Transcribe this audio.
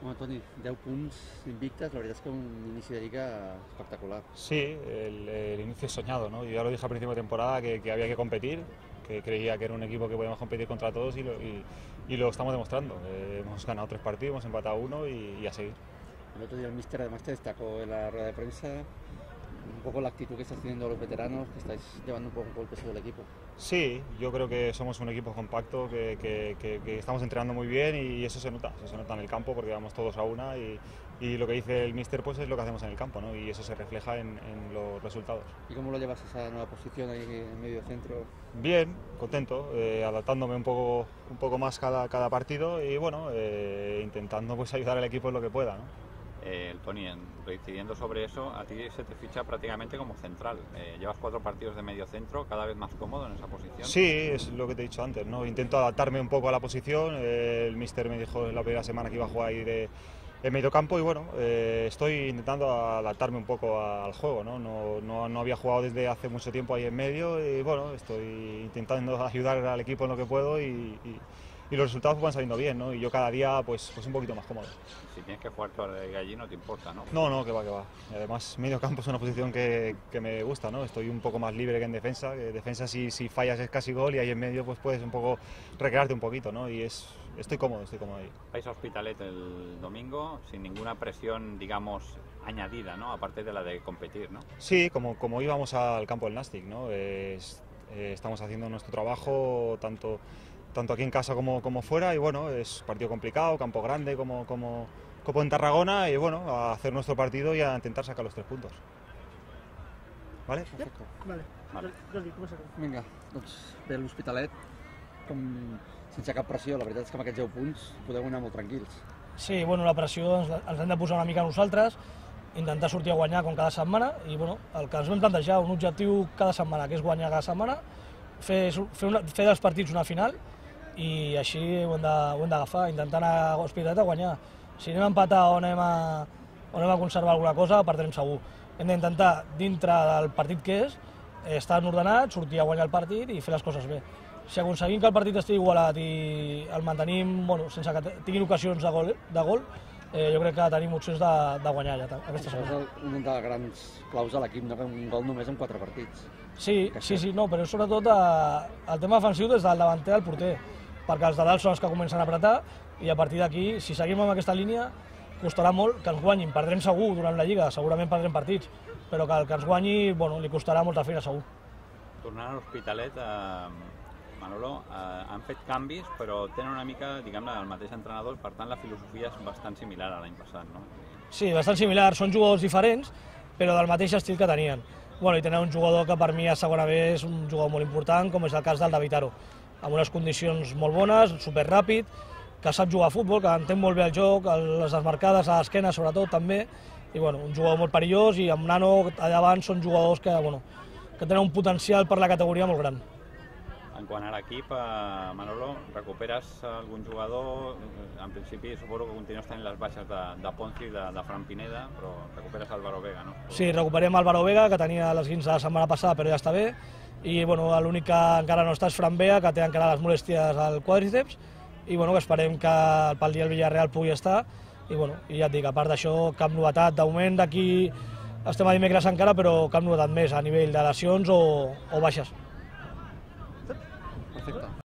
Home, Toni, 10 punts invictes, la veritat és que un inici de Liga espectacular. Sí, el inicio es soñado, ¿no? Yo ya lo dije al principio de temporada que había que competir, que creía que era un equipo que podíamos competir contra todos y lo estamos demostrando. Hemos ganado 3 partidos, hemos empatado 1 y a seguir. El otro día el míster además te destacó en la rueda de prensa un poco la actitud que estás teniendo los veteranos, que estáis llevando un poco el peso del equipo. Sí, yo creo que somos un equipo compacto, que estamos entrenando muy bien y eso se nota en el campo porque vamos todos a una y lo que dice el míster pues es lo que hacemos en el campo, ¿no? Y eso se refleja en los resultados. ¿Y cómo lo llevas a esa nueva posición ahí en medio centro? Bien, contento, adaptándome un poco más cada partido y bueno, intentando pues ayudar al equipo en lo que pueda, ¿no? Toni, reincidiendo sobre eso, a ti se te ficha prácticamente como central. Llevas 4 partidos de medio centro, cada vez más cómodo en esa posición. Sí, es lo que te he dicho antes, ¿no? Intento adaptarme un poco a la posición. El míster me dijo la primera semana que iba a jugar ahí de medio campo y bueno, estoy intentando adaptarme un poco al juego, ¿no? No había jugado desde hace mucho tiempo ahí en medio y bueno, estoy intentando ayudar al equipo en lo que puedo y los resultados van saliendo bien, ¿no? Y yo cada día pues un poquito más cómodo. Si tienes que jugar toda la liga allí no te importa, ¿no? No, que va. Y además medio campo es una posición que me gusta, ¿no? Estoy un poco más libre que en defensa. En defensa si fallas es casi gol y ahí en medio pues puedes un poco recrearte un poquito, ¿no? Y estoy cómodo ahí. Vais a Hospitalet el domingo sin ninguna presión, digamos, añadida, ¿no? Aparte de la de competir, ¿no? Sí, como íbamos al campo del Nàstic, ¿no? Estamos haciendo nuestro trabajo tanto aquí en casa como fuera y bueno, es partido complicado, campo grande como en Tarragona y bueno, a hacer nuestro partido y a intentar sacar los 3 puntos. ¿Vale? Perfecte. Vale. Jordi, comença tu. Vinga, doncs bé, l'Hospitalet, sense cap pressió, la veritat és que amb aquests 10 punts podeu anar molt tranquils. Sí, bueno, la pressió ens hem de posar una mica nosaltres, intentar sortir a guanyar com cada setmana i bueno, el que ens vam plantejar, un objectiu cada setmana, que és guanyar cada setmana, fer dels partits una final i així ho hem d'agafar, intentar anar a Hospitalet a guanyar. Si anem a empatar o anem a conservar alguna cosa, perdrem segur. Hem d'intentar, dintre del partit que és, estar ordenat, sortir a guanyar el partit i fer les coses bé. Si aconseguim que el partit estigui igualat i el mantenim sense que tinguin ocasions de gol, jo crec que tenim opcions de guanyar ja aquesta setmana. Això és un dels grans claus de l'equip, no? Un gol només en 4 partits. Sí, no, però sobretot el tema defensiu des del davanter al porter, perquè els de dalt són els que comencen a apretar i a partir d'aquí, si seguim amb aquesta línia, costarà molt que ens guanyin. Perdrem segur durant la Lliga, segurament perdrem partits, però que el que ens guanyi li costarà molta feina segur. Tornant a l'Hospitalet, Manolo, han fet canvis, però tenen una mica, diguem-ne, el mateix entrenador, per tant la filosofia és bastant similar a l'any passat, no? Sí, bastant similar, són jugadors diferents, però del mateix estil que tenien. I tenen un jugador que per mi a segona B és un jugador molt important, com és el cas del David Aro, amb unes condicions molt bones, superràpid, que sap jugar a futbol, que entén molt bé el joc, les desmarcades a l'esquena sobretot també, i un jugador molt perillós, i amb Nano allà davant són jugadors que tenen un potencial per la categoria molt gran. En quant a l'equip, Manolo, recuperes algun jugador? En principi suposo que continues tenint les baixes de Ponzi i de Fran Pineda, però recuperes Álvaro Vega, no? Sí, recuperem Álvaro Vega, que tenia l'esguinç la setmana passada però ja està bé, i l'únic que encara no està és Fran Vega, que té encara les molèsties al quàdriceps, i que esperem que pel dia del Villarreal pugui estar, i ja et dic, a part d'això, cap novetat. De moment d'aquí estem a dimecres encara, però cap novetat més a nivell de lesions o baixes.